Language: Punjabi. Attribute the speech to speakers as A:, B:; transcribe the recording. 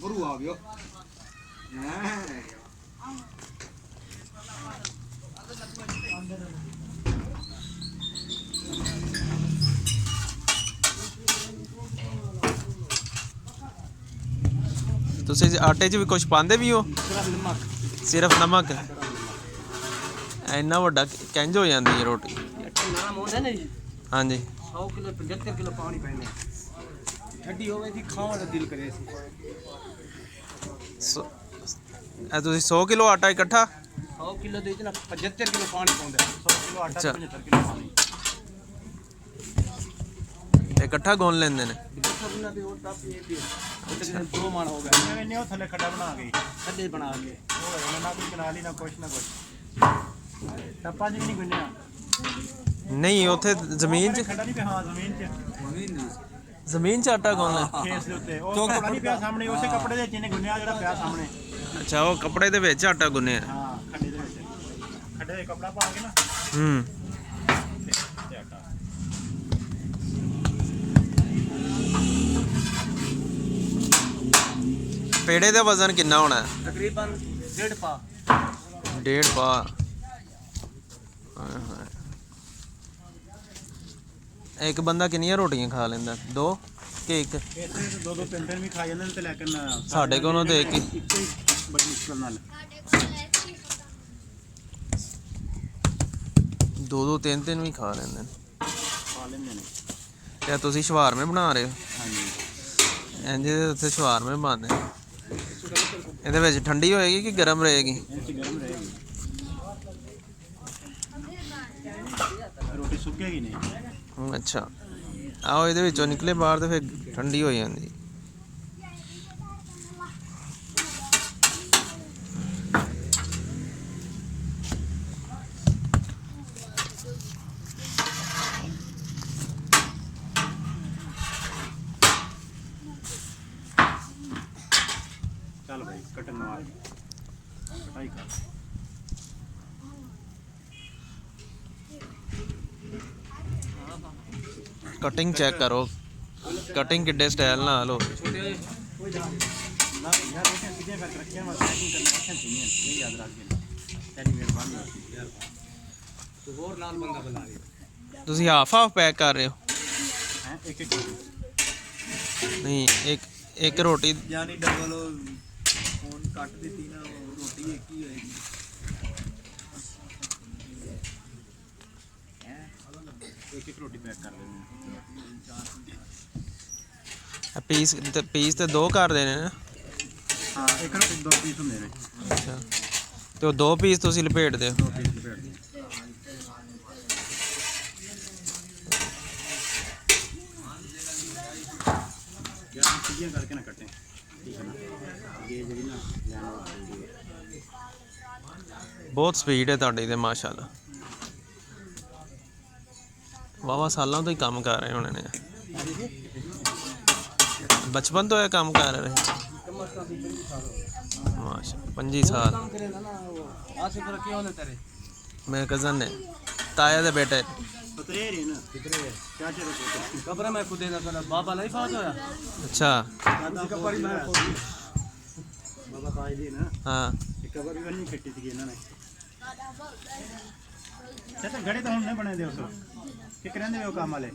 A: गुरु आ गयो
B: ਤੁਸੀਂ ਆਟੇ 'ਚ ਵੀ ਕੁਝ ਪਾਉਂਦੇ ਵੀ ਹੋ? ਸਿਰਫ ਨਮਕ। ਇੰਨਾ ਵੱਡਾ ਕਿੰਜ ਹੋ ਜਾਂਦੀ ਹੈ ਰੋਟੀ? ਹਾਂਜੀ
A: 100 किलो 75 किलो पानी पैने ठंडी होवे थी खाने का दिल करे सी
B: ਇਹ ਤੁਸੀਂ 100 ਕਿਲੋ ਆਟਾ ਇਕੱਠਾ?
A: 100 किलो ਦੇ ਵਿੱਚ ਨਾ 75 किलो पानी ਪਾਉਂਦੇ 100 किलो आटा
B: अच्छा।
A: 75 किलो पानी
B: ਇਕੱਠਾ ਗੁੰਨ ਲੈਂਦੇ ਨੇ?
A: ਉਹਨਾਂ ਦੇ ਉਹ ਟੱਪ ਇਹ ਵੀ ਦੋ ਮਣ ਹੋ ਗਏ ਇਹਨੇ ਉਹ ਥੱਲੇ ਖੱਡਾ ਬਣਾ ਗਈ ਖੱਡੇ ਬਣਾ ਕੇ ਉਹ ਇਹਨਾਂ ਨਾਲ ਕੋਈ ਕਨਾਲੀ ਨਾ ਕੁਛ ਨਾ ਕੁਛ ਟੱਪਾਂ ਜੀ ਨਹੀਂ ਗੁੰਨਿਆ
B: ਨਹੀਂ ਉੱਥੇ ਜ਼ਮੀਨ 'ਚ?
A: ਖੱਡਾ ਨਹੀਂ ਪਿਆ ਹਾਂ
B: ਜ਼ਮੀਨ 'ਚ ਆਟਾ ਗੁੰਨ ਲੈ?
A: ਖੇਸ ਦੇ ਉੱਤੇ ਉਹ ਕੱਪੜਾ ਨਹੀਂ ਪਿਆ ਸਾਹਮਣੇ ਉਸੇ ਕੱਪੜੇ ਦੇ ਜਿਹਨੇ ਗੁੰਨਿਆ ਜਿਹੜਾ ਪਿਆ ਸਾਹਮਣੇ।
B: ਅੱਛਾ ਉਹ ਕੱਪੜੇ ਦੇ ਵਿੱਚ ਆਟਾ ਗੁੰਨਿਆ?
A: ਹਾਂ ਖੱਡੇ ਦੇ ਵਿੱਚ ਖੱਡੇ ਦੇ ਕੱਪੜਾ ਪਾ ਕੇ ਨਾ ਤੇ ਆਟਾ
B: ਪੇੜੇ ਦਾ ਵਜ਼ਨ ਕਿੰਨਾ ਹੋਣਾ?
A: ਤਕਰੀਬਨ 1.5 ਪਾ।
B: 1.5 ਪਾ। ਇੱਕ ਬੰਦਾ ਕਿੰਨੀਆਂ ਰੋਟੀਆਂ ਖਾ ਲੈਂਦਾ? 2 ਕਿ 1?
A: ਇੱਥੇ ਦੋ ਦੋ ਤਿੰਨ ਤਿੰਨ ਵੀ ਖਾ ਜਾਂਦੇ ਨੇ ਤੇ ਲੇਕਿਨ
B: ਸਾਡੇ ਕੋਲੋਂ ਤੇ ਇੱਕ ਹੀ
A: ਬੜੀ ਮੁਸ਼ਕਲ ਨਾਲ
B: 2 3 ਵੀ ਖਾ ਲੈਂਦੇ ਨੇ।
A: ਖਾ ਲੈਂਦੇ ਨੇ।
B: ਤੇ ਤੁਸੀਂ ਸ਼ਵਾਰਮੇ ਬਣਾ ਰਹੇ ਹੋ?
A: ਹਾਂਜੀ
B: ਇੰਜ ਦੇ ਉੱਥੇ ਸ਼ਵਾਰਮੇ ਬਣਦੇ। ਇਹਦੇ ਵਿੱਚ ਠੰਡੀ ਹੋਏਗੀ ਕਿ ਗਰਮ ਰਹੇਗੀ?
A: ਗਰਮ ਰਹੇਗੀ ਰੋਟੀ ਸੁੱਕੇਗੀ ਨਹੀਂ।
B: ਅੱਛਾ ਆਓ ਇਹਦੇ ਵਿੱਚੋਂ ਨਿਕਲੇ ਬਾਹਰ ਤੇ ਫਿਰ ਠੰਡੀ ਹੋ ਜਾਂਦੀ।
A: ਚੱਲ ਭਾਈ ਕਟਨ ਮਾਰ ਕਟਾਈ ਕਰ।
B: ਕਟਿੰਗ ਚੈੱਕ ਕਰੋ, ਕਟਿੰਗ ਕਿੱਡੇ ਸਟਾਈਲ ਨਾਲ ਹੋ।
A: ਨਾ ਯਾਰ ਇਹ ਕਿਤੇ ਕਰ ਰੱਖਿਆ ਮੈਂ ਪੈਕਿੰਗ ਕਰਨਾ ਅੱਛਾ ਨਹੀਂ ਇਹ ਯਾਦ ਰੱਖ ਕੇ ਤੇਰੀ ਮਿਹਰਬਾਨੀ ਹੋਈ ਯਾਰ ਤੂੰ ਹੋਰ ਨਾਲ ਬੰਦਾ ਬੁਲਾ ਦੇ।
B: ਤੁਸੀਂ ਹਾਫ ਪੈਕ ਕਰ ਰਹੇ ਹੋ?
A: ਹੈ ਇੱਕ ਇੱਕ
B: ਨਹੀਂ ਇੱਕ ਰੋਟੀ
A: ਯਾਨੀ ਡਬਲ ਫੋਨ ਕੱਟ ਦਿੱਤੀ ਨਾ ਰੋਟੀ ਇੱਕ ਹੀ ਹੋਏਗੀ। ਇੱਕ ਇੱਕ ਰੋਟੀ ਪੈਕ ਕਰ ਦੇਣੀ।
B: ਪੀਸ ਤੇ 2 ਕਰ ਦੇਣੇ ਨੇ?
A: ਹਾਂ ਇੱਕ ਰੋਟੀ 2 ਪੀਸ ਹੁੰਦੇ ਨੇ।
B: ਅੱਛਾ ਤੇ ਉਹ 2 ਪੀਸ ਤੁਸੀਂ ਲਪੇਟਦੇ ਹੋ?
A: 2 ਪੀਸ ਲਪੇਟਦੇ ਯਾਰ ਸਿੱਧੀਆਂ ਕਰਕੇ ਨਾ ਕੱਟੇ ਠੀਕ ਹੈ ਨਾ ਇਹ ਜਿਹੜੀ ਨਾ ਲੈਣ
B: ਬਹੁਤ ਸਪੀਡ ਹੈ ਤੁਹਾਡੀ ਤੇ ਮਾਸ਼ਾਅੱਲਾ। ਵਾਵਾ ਸਾਲਾਂ ਤੋਂ ਹੀ ਕੰਮ ਕਰ ਰਹੇ ਹੋਣੇ ਨੇ? ਬਚਪਨ ਤੋਂ ਇਹ ਕੰਮ ਕਰ ਰਹੇ? ਮਾਸ਼ਾ 25 ਸਾਲ। ਮੇਰੇ ਕਜ਼ਨ ਨੇ, ਤਾਇਆ ਦੇ ਬੇਟੇ।
A: कब्र में खुदे ना कल बाबा नहीं फात होया।
B: अच्छा
A: कब्र में बाबा ताई दी ना।
B: हाँ
A: कब्र भी नहीं खट्टी थी इन्होंने। चाचा घड़े तो हम नहीं बने दे उसको कि करने वो काम वाले